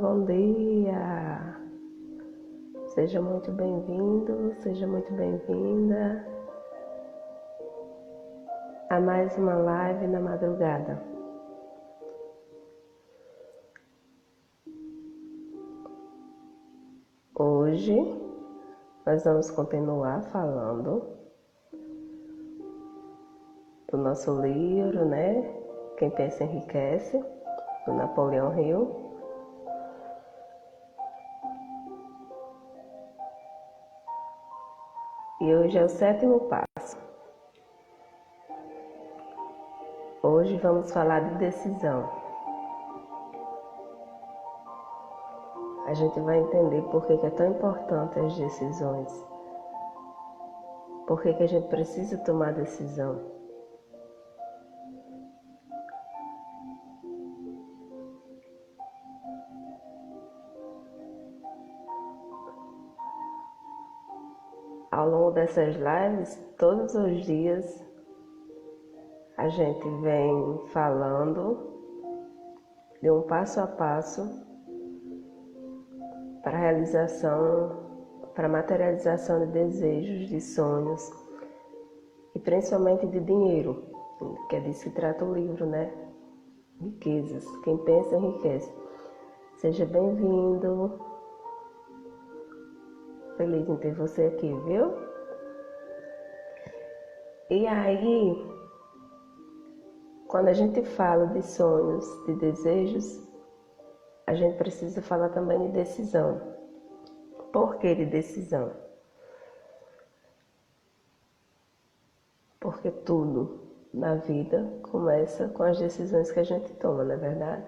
bom dia! Seja muito bem-vindo, seja muito bem-vinda a mais uma live na madrugada. Hoje nós vamos continuar falando do nosso livro, né? Quem Pensa Enriquece, do Napoleão Hill. E hoje é o 7º passo. Hoje vamos falar de decisão. A gente vai entender por que é tão importante as decisões. Por que a gente precisa tomar decisão. Ao longo dessas lives, todos os dias, a gente vem falando de um passo a passo para a realização, para a materialização de desejos, de sonhos e principalmente de dinheiro, que é disso que trata o livro, né? Riquezas. Quem pensa enriquece. Seja bem-vindo. Feliz em ter você aqui, viu? E aí, quando a gente fala de sonhos, de desejos, a gente precisa falar também de decisão. Por que de decisão? Porque tudo na vida começa com as decisões que a gente toma, não é verdade?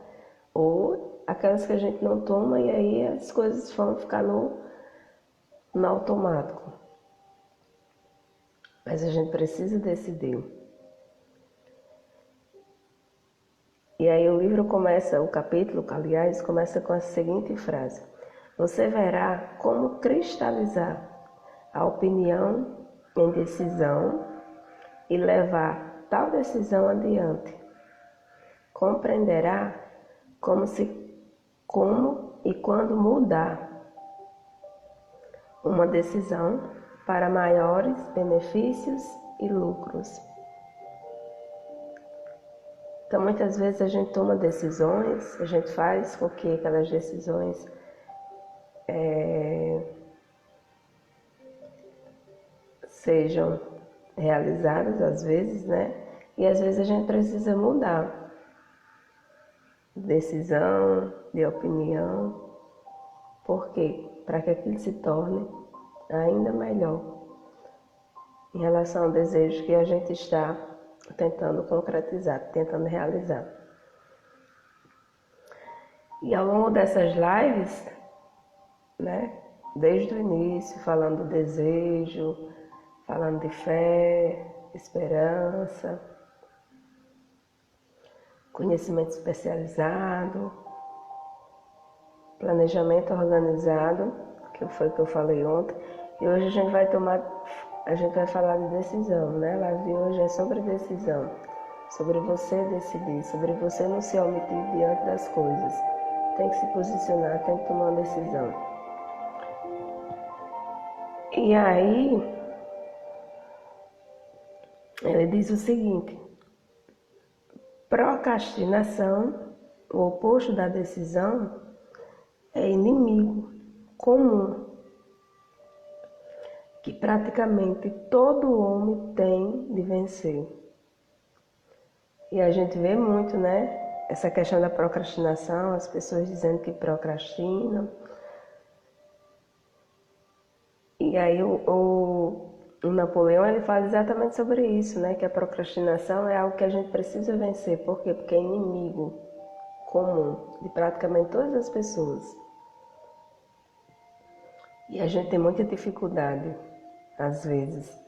Ou aquelas que a gente não toma e aí as coisas vão ficar no automático. Mas a gente precisa decidir. E aí o livro começa, o capítulo, aliás, começa com a seguinte frase: você verá como cristalizar a opinião em decisão e levar tal decisão adiante. Compreenderá como e quando mudar uma decisão para maiores benefícios e lucros. Então, muitas vezes a gente toma decisões, a gente faz com que aquelas decisões sejam realizadas, às vezes, né? E às vezes a gente precisa mudar de decisão, de opinião. Por quê? Para que aquilo se torne ainda melhor em relação ao desejo que a gente está tentando concretizar, tentando realizar. E ao longo dessas lives, né, desde o início, falando do desejo, falando de fé, esperança, conhecimento especializado, planejamento organizado, que foi o que eu falei ontem, e hoje a gente vai falar de decisão, né? A live de hoje é sobre decisão, sobre você decidir, sobre você não se omitir diante das coisas. Tem que se posicionar, tem que tomar uma decisão. E aí, ele diz o seguinte: procrastinação, o oposto da decisão, é inimigo comum que praticamente todo homem tem de vencer. E a gente vê muito, né? Essa questão da procrastinação, as pessoas dizendo que procrastinam. E aí o Napoleão, ele fala exatamente sobre isso, né? Que a procrastinação é algo que a gente precisa vencer. Por quê? Porque é inimigo comum de praticamente todas as pessoas. E a gente tem muita dificuldade, às vezes,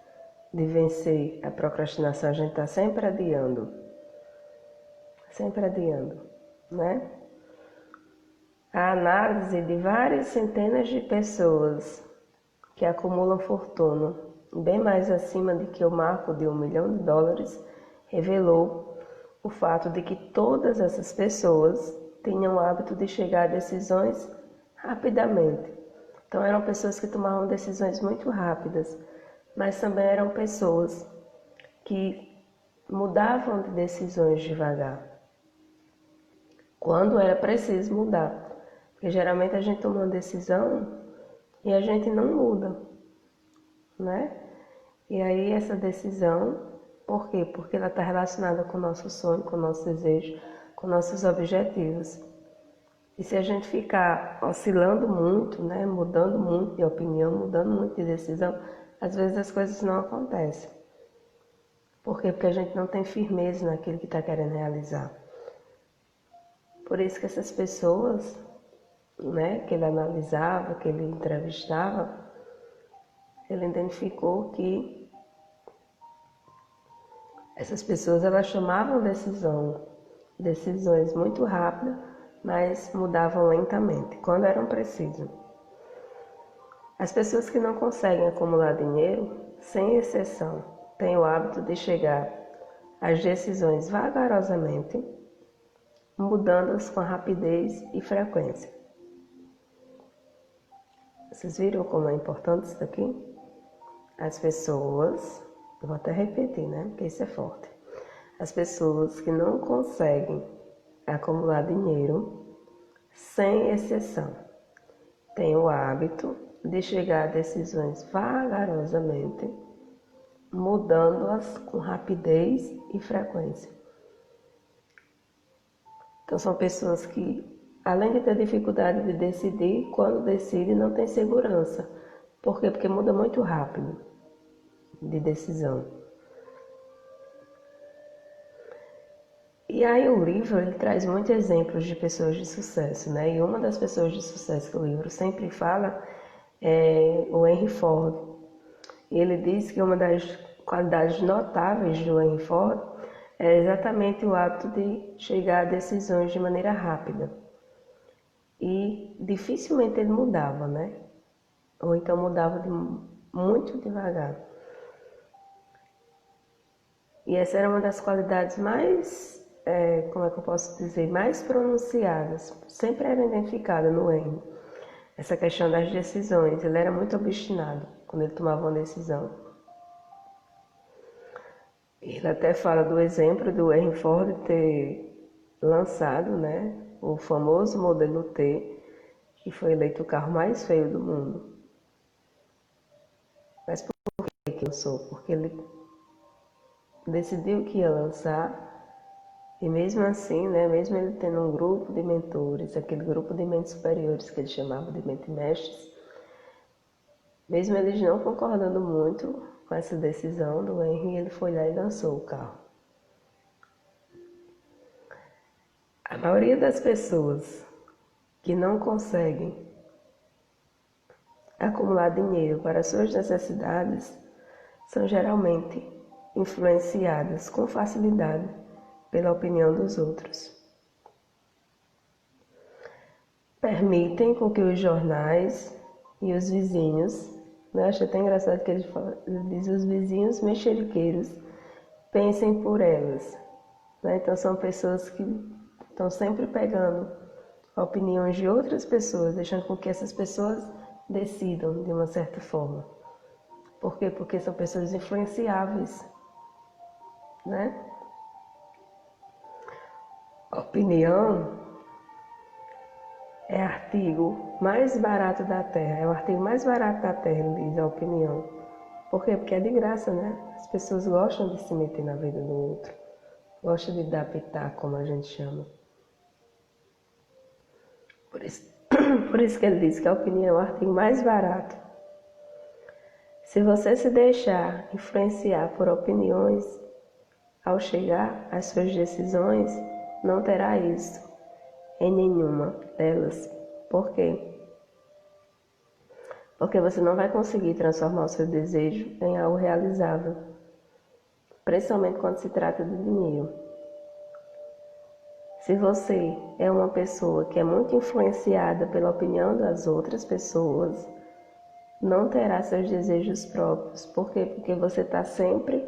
de vencer a procrastinação. A gente está sempre adiando, né? A análise de várias centenas de pessoas que acumulam fortuna, bem mais acima de que o marco de $1 milhão, revelou o fato de que todas essas pessoas tinham o hábito de chegar a decisões rapidamente. Então eram pessoas que tomavam decisões muito rápidas, mas também eram pessoas que mudavam de decisões devagar, quando era preciso mudar. Porque geralmente a gente toma uma decisão e a gente não muda, né? E aí essa decisão, por quê? Porque ela está relacionada com o nosso sonho, com o nosso desejo, com nossos objetivos. E se a gente ficar oscilando muito, né, mudando muito de opinião, mudando muito de decisão, às vezes as coisas não acontecem. Por quê? Porque a gente não tem firmeza naquilo que está querendo realizar. Por isso que essas pessoas, né, que ele analisava, que ele entrevistava, ele identificou que essas pessoas elas tomavam decisões muito rápidas, mas mudavam lentamente, quando eram precisas. As pessoas que não conseguem acumular dinheiro, sem exceção, têm o hábito de chegar às decisões vagarosamente, mudando-as com rapidez e frequência. Vocês viram como é importante isso daqui? As pessoas, eu vou até repetir, né? Porque isso é forte. As pessoas que não conseguem acumular dinheiro, sem exceção, têm o hábito de chegar a decisões vagarosamente, mudando-as com rapidez e frequência. Então são pessoas que, além de ter dificuldade de decidir, quando decidem não tem segurança. Por quê? Porque muda muito rápido de decisão. E aí o livro ele traz muitos exemplos de pessoas de sucesso, né? E uma das pessoas de sucesso que o livro sempre fala é o Henry Ford. Ele diz que uma das qualidades notáveis do Henry Ford é exatamente o hábito de chegar a decisões de maneira rápida. E dificilmente ele mudava, né? Ou então mudava muito devagar. E essa era uma das qualidades mais, como é que eu posso dizer, mais pronunciadas. Sempre era identificada no Henry. Essa questão das decisões. Ele era muito obstinado quando ele tomava uma decisão. Ele até fala do exemplo do Henry Ford ter lançado, né, o famoso modelo T, que foi eleito o carro mais feio do mundo. Mas por que lançou? Porque ele decidiu que ia lançar e mesmo assim, né, mesmo ele tendo um grupo de mentores, aquele grupo de mentes superiores que ele chamava de mente mestres, mesmo eles não concordando muito com essa decisão do Henry, ele foi lá e lançou o carro. A maioria das pessoas que não conseguem acumular dinheiro para suas necessidades são geralmente influenciadas com facilidade pela opinião dos outros. Permitem com que os jornais e os vizinhos, né, acho até engraçado que ele diz os vizinhos mexeriqueiros, pensem por elas. Né? Então são pessoas que estão sempre pegando opiniões de outras pessoas, deixando com que essas pessoas decidam de uma certa forma. Por quê? Porque são pessoas influenciáveis, né? Opinião é artigo mais barato da Terra. É o artigo mais barato da Terra, ele diz a opinião. Por quê? Porque é de graça, né? As pessoas gostam de se meter na vida do outro. Gostam de dar pitaco, como a gente chama. Por isso que ele diz que a opinião é o artigo mais barato. Se você se deixar influenciar por opiniões, ao chegar às suas decisões, não terá êxito em nenhuma delas. Por quê? Porque você não vai conseguir transformar o seu desejo em algo realizável, principalmente quando se trata de dinheiro. Se você é uma pessoa que é muito influenciada pela opinião das outras pessoas, não terá seus desejos próprios. Por quê? Porque você está sempre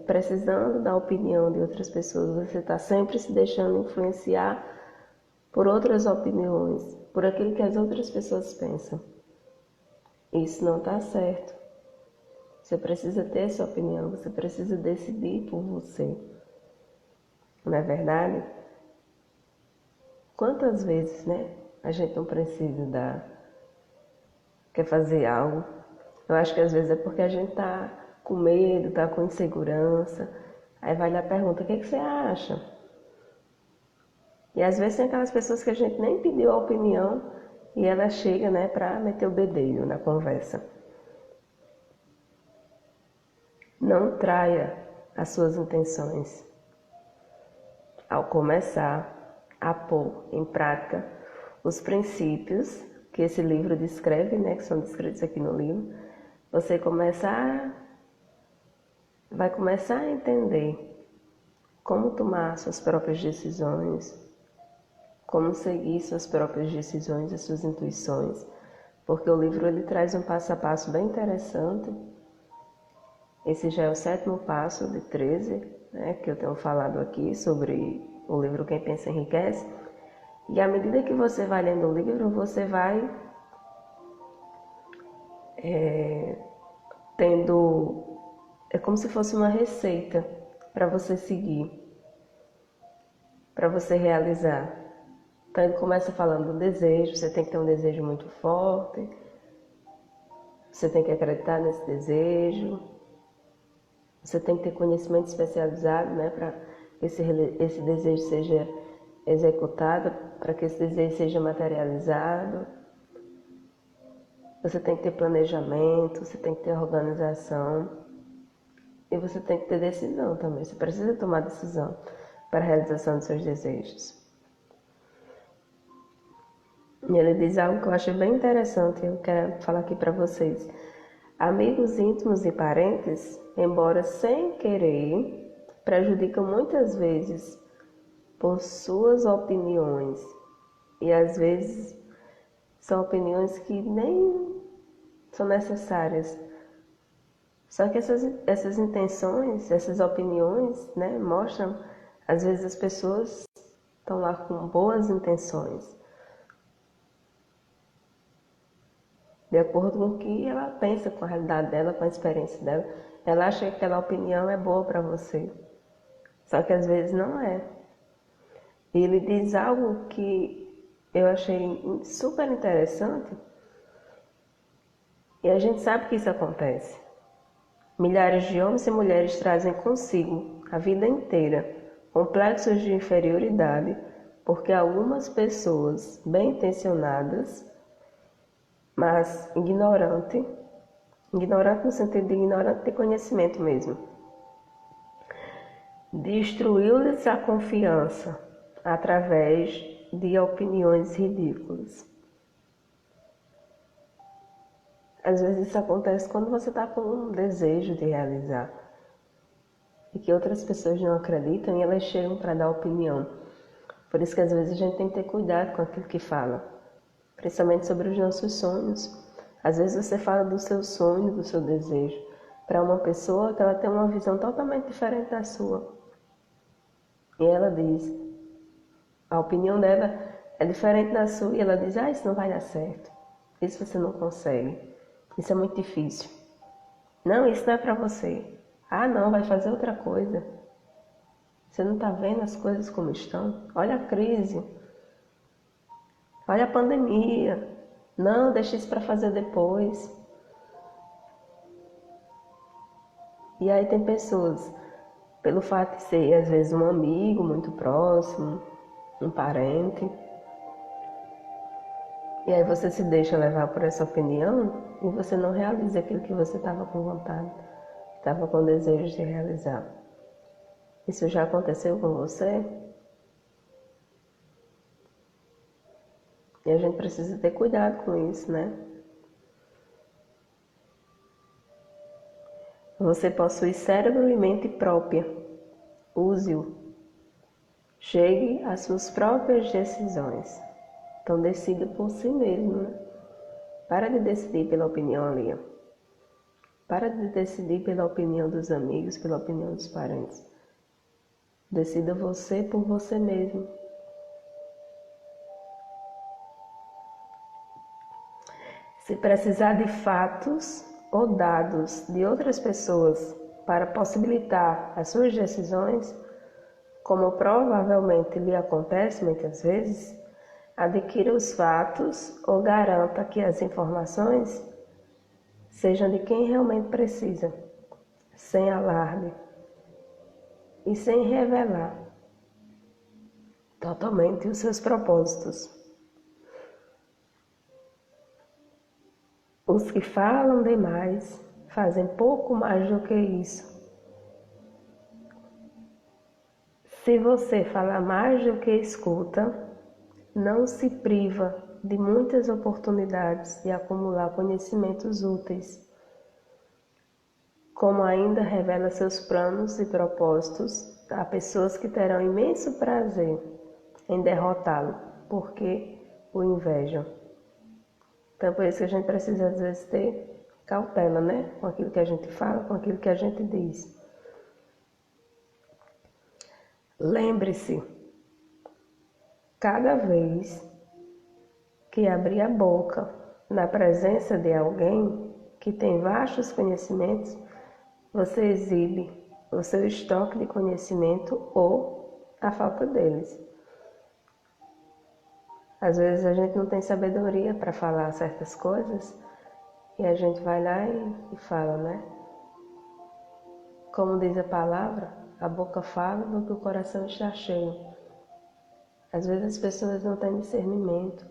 precisando da opinião de outras pessoas, você está sempre se deixando influenciar por outras opiniões, por aquilo que as outras pessoas pensam. Isso não está certo. Você precisa ter sua opinião, você precisa decidir por você. Não é verdade? Quantas vezes, né, a gente não precisa quer fazer algo? Eu acho que às vezes é porque a gente tá com medo, tá com insegurança. Aí vai lá e pergunta, o que você acha? E às vezes tem aquelas pessoas que a gente nem pediu a opinião e ela chega, né, para meter o bedelho na conversa. Não traia as suas intenções ao começar a pôr em prática os princípios que esse livro descreve, né, que são descritos aqui no livro. Você vai começar a entender como tomar suas próprias decisões, como seguir suas próprias decisões e suas intuições, porque o livro ele traz um passo a passo bem interessante. Esse já é o 7º passo de 13, né, que eu tenho falado aqui sobre o livro Quem Pensa Enriquece. E à medida que você vai lendo o livro, você vai tendo, é como se fosse uma receita para você seguir, para você realizar. Então ele começa falando do desejo, você tem que ter um desejo muito forte, você tem que acreditar nesse desejo, você tem que ter conhecimento especializado, né, para que esse desejo seja executado, para que esse desejo seja materializado. Você tem que ter planejamento, você tem que ter organização e você tem que ter decisão também. Você precisa tomar decisão para a realização dos seus desejos. E ele diz algo que eu achei bem interessante e eu quero falar aqui para vocês. Amigos íntimos e parentes, embora sem querer, prejudicam muitas vezes por suas opiniões. E às vezes são opiniões que nem são necessárias. Só que essas intenções, essas opiniões, né, mostram, às vezes as pessoas estão lá com boas intenções, de acordo com o que ela pensa, com a realidade dela, com a experiência dela. Ela acha que aquela opinião é boa para você, só que às vezes não é. E ele diz algo que eu achei super interessante, e a gente sabe que isso acontece. Milhares de homens e mulheres trazem consigo, a vida inteira, complexos de inferioridade, porque algumas pessoas bem intencionadas, mas ignorante no sentido de ignorante de conhecimento mesmo, destruiu-lhes a confiança através de opiniões ridículas. Às vezes isso acontece quando você está com um desejo de realizar e que outras pessoas não acreditam e elas chegam para dar opinião. Por isso que às vezes a gente tem que ter cuidado com aquilo que fala, principalmente sobre os nossos sonhos. Às vezes você fala do seu sonho, do seu desejo, para uma pessoa que ela tem uma visão totalmente diferente da sua. E ela diz, a opinião dela é diferente da sua e ela diz, isso não vai dar certo, isso você não consegue. Isso é muito difícil. Não, isso não é para você. Não, vai fazer outra coisa. Você não está vendo as coisas como estão? Olha a crise. Olha a pandemia. Não, deixa isso para fazer depois. E aí tem pessoas, pelo fato de ser às vezes um amigo muito próximo, um parente, e aí você se deixa levar por essa opinião e você não realiza aquilo que você estava com vontade, estava com desejo de realizar. Isso já aconteceu com você? E a gente precisa ter cuidado com isso, né? Você possui cérebro e mente própria. Use-o. Chegue às suas próprias decisões. Então decida por si mesmo, né? Para de decidir pela opinião alheia. Para de decidir pela opinião dos amigos, pela opinião dos parentes. Decida você por você mesmo. Se precisar de fatos ou dados de outras pessoas para possibilitar as suas decisões, como provavelmente lhe acontece muitas vezes, adquira os fatos ou garanta que as informações sejam de quem realmente precisa, sem alarde e sem revelar totalmente os seus propósitos. Os que falam demais fazem pouco mais do que isso. Se você falar mais do que escuta, não se priva de muitas oportunidades de acumular conhecimentos úteis, como ainda revela seus planos e propósitos a pessoas que terão imenso prazer em derrotá-lo, porque o invejam. Então, por isso que a gente precisa, às vezes, ter cautela, né? Com aquilo que a gente fala, com aquilo que a gente diz. Lembre-se, cada vez que abrir a boca na presença de alguém que tem vastos conhecimentos, você exibe o seu estoque de conhecimento ou a falta deles. Às vezes a gente não tem sabedoria para falar certas coisas e a gente vai lá e fala, né? Como diz a palavra, a boca fala do que o coração está cheio. Às vezes as pessoas não têm discernimento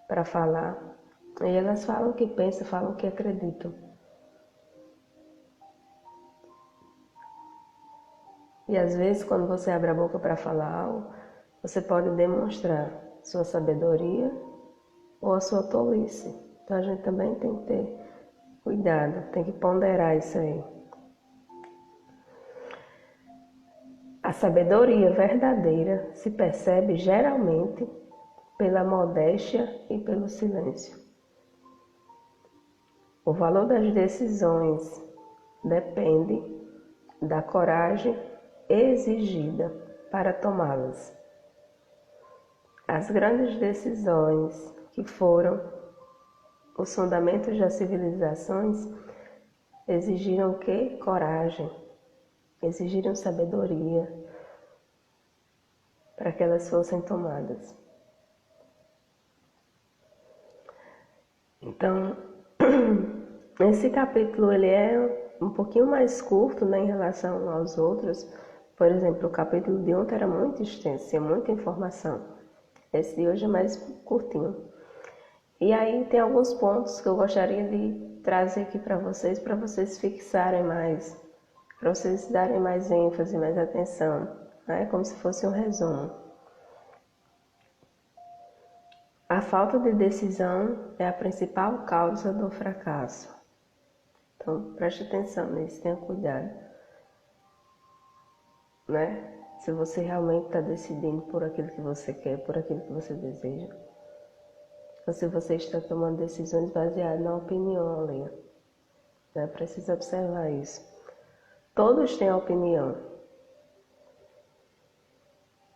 para falar e elas falam o que pensam, falam o que acreditam. E às vezes quando você abre a boca para falar algo, você pode demonstrar sua sabedoria ou a sua tolice. Então a gente também tem que ter cuidado, tem que ponderar isso aí. A sabedoria verdadeira se percebe geralmente pela modéstia e pelo silêncio. O valor das decisões depende da coragem exigida para tomá-las. As grandes decisões que foram os fundamentos das civilizações exigiram o quê? Coragem, exigiram sabedoria para que elas fossem tomadas. Então, esse capítulo ele é um pouquinho mais curto, né, em relação aos outros. Por exemplo, o capítulo de ontem era muito extenso, tinha muita informação. Esse de hoje é mais curtinho. E aí tem alguns pontos que eu gostaria de trazer aqui para vocês fixarem mais, para vocês darem mais ênfase, mais atenção, né? Como se fosse um resumo. A falta de decisão é a principal causa do fracasso. Então, preste atenção nisso, tenha cuidado, né? Se você realmente está decidindo por aquilo que você quer, por aquilo que você deseja, ou se você está tomando decisões baseadas na opinião alheia, né? Precisa observar isso. Todos têm opinião,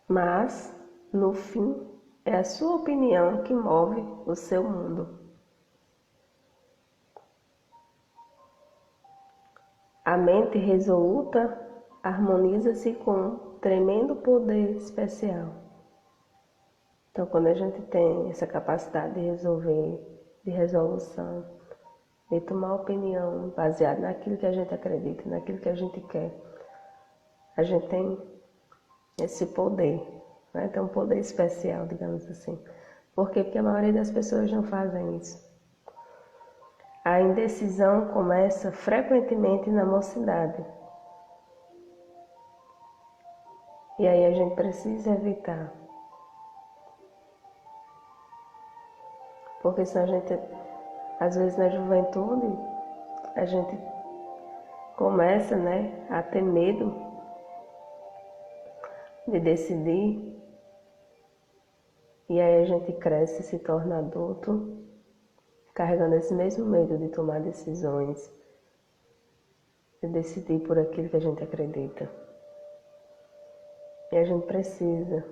mas, no fim, é a sua opinião que move o seu mundo. A mente resoluta harmoniza-se com um tremendo poder especial. Então, quando a gente tem essa capacidade de resolver, de resolução, de tomar opinião baseada naquilo que a gente acredita, naquilo que a gente quer, a gente tem esse poder, né? Tem um poder especial, digamos assim. Por quê? Porque a maioria das pessoas não fazem isso. A indecisão começa frequentemente na mocidade. E aí a gente precisa evitar. Porque senão a gente, às vezes na juventude, a gente começa, né, a ter medo de decidir. E aí a gente cresce, se torna adulto, carregando esse mesmo medo de tomar decisões, de decidir por aquilo que a gente acredita. E a gente precisa,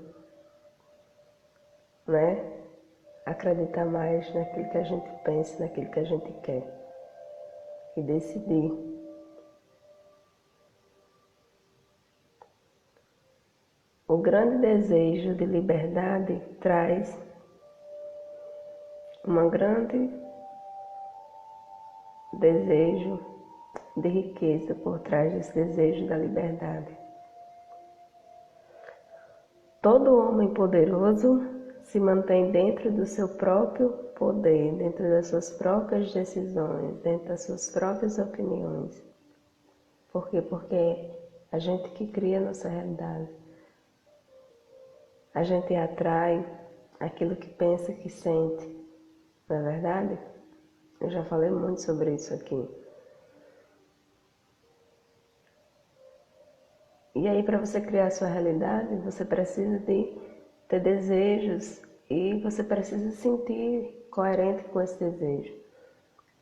né, acreditar mais naquilo que a gente pensa, naquilo que a gente quer. E decidir. O grande desejo de liberdade traz um grande desejo de riqueza por trás desse desejo da liberdade. Todo homem poderoso se mantém dentro do seu próprio poder, dentro das suas próprias decisões, dentro das suas próprias opiniões. Por quê? Porque é a gente que cria a nossa realidade. A gente atrai aquilo que pensa, que sente. Não é verdade? Eu já falei muito sobre isso aqui. E aí, para você criar a sua realidade, você precisa de ter desejos e você precisa se sentir coerente com esse desejo.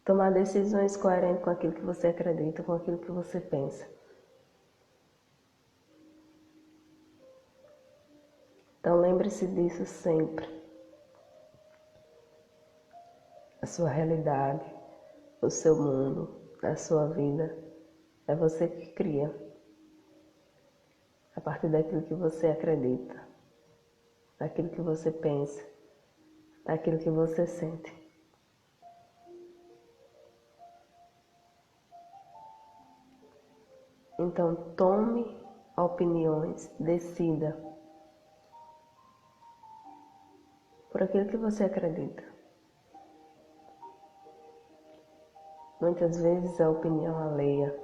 Tomar decisões coerentes com aquilo que você acredita, com aquilo que você pensa. Então lembre-se disso sempre. A sua realidade, o seu mundo, a sua vida, é você que cria. A partir daquilo que você acredita, daquilo que você pensa, daquilo que você sente. Então tome opiniões, decida por aquilo que você acredita. Muitas vezes a opinião alheia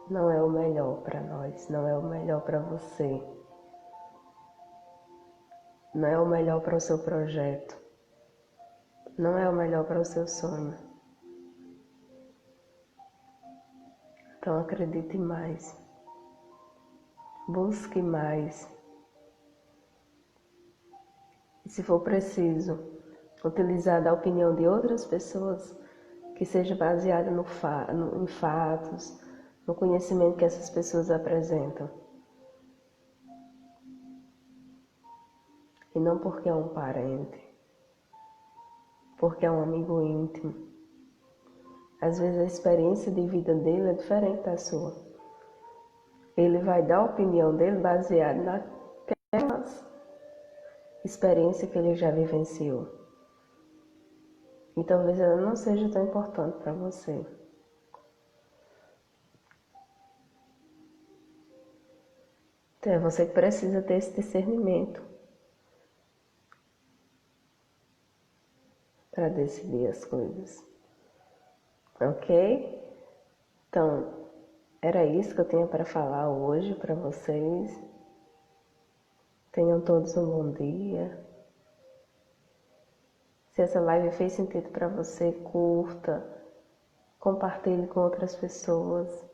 não é o melhor para nós, não é o melhor para você, não é o melhor para o seu projeto, não é o melhor para o seu sonho. Então acredite mais, busque mais. E se for preciso, utilizar da opinião de outras pessoas que seja baseada em fatos, no conhecimento que essas pessoas apresentam. E não porque é um parente, porque é um amigo íntimo. Às vezes a experiência de vida dele é diferente da sua. Ele vai dar a opinião dele baseada naquelas experiências que ele já vivenciou. E talvez ela não seja tão importante para você. Então é você que precisa ter esse discernimento para decidir as coisas. Ok? Então, era isso que eu tinha para falar hoje para vocês. Tenham todos um bom dia. Se essa live fez sentido para você, curta, compartilhe com outras pessoas.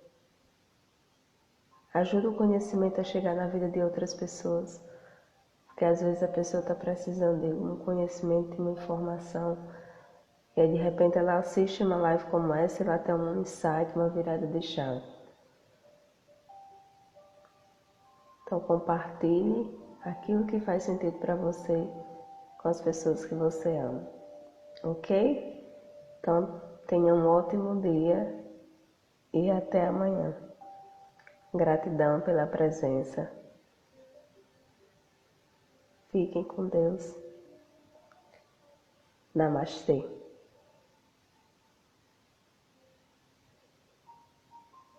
Ajude o conhecimento a chegar na vida de outras pessoas. Porque às vezes a pessoa está precisando de um conhecimento, de uma informação. E aí de repente ela assiste uma live como essa e ela tem um insight, uma virada de chave. Então compartilhe aquilo que faz sentido para você com as pessoas que você ama. Ok? Então tenha um ótimo dia e até amanhã. Gratidão pela presença. Fiquem com Deus. Namastê.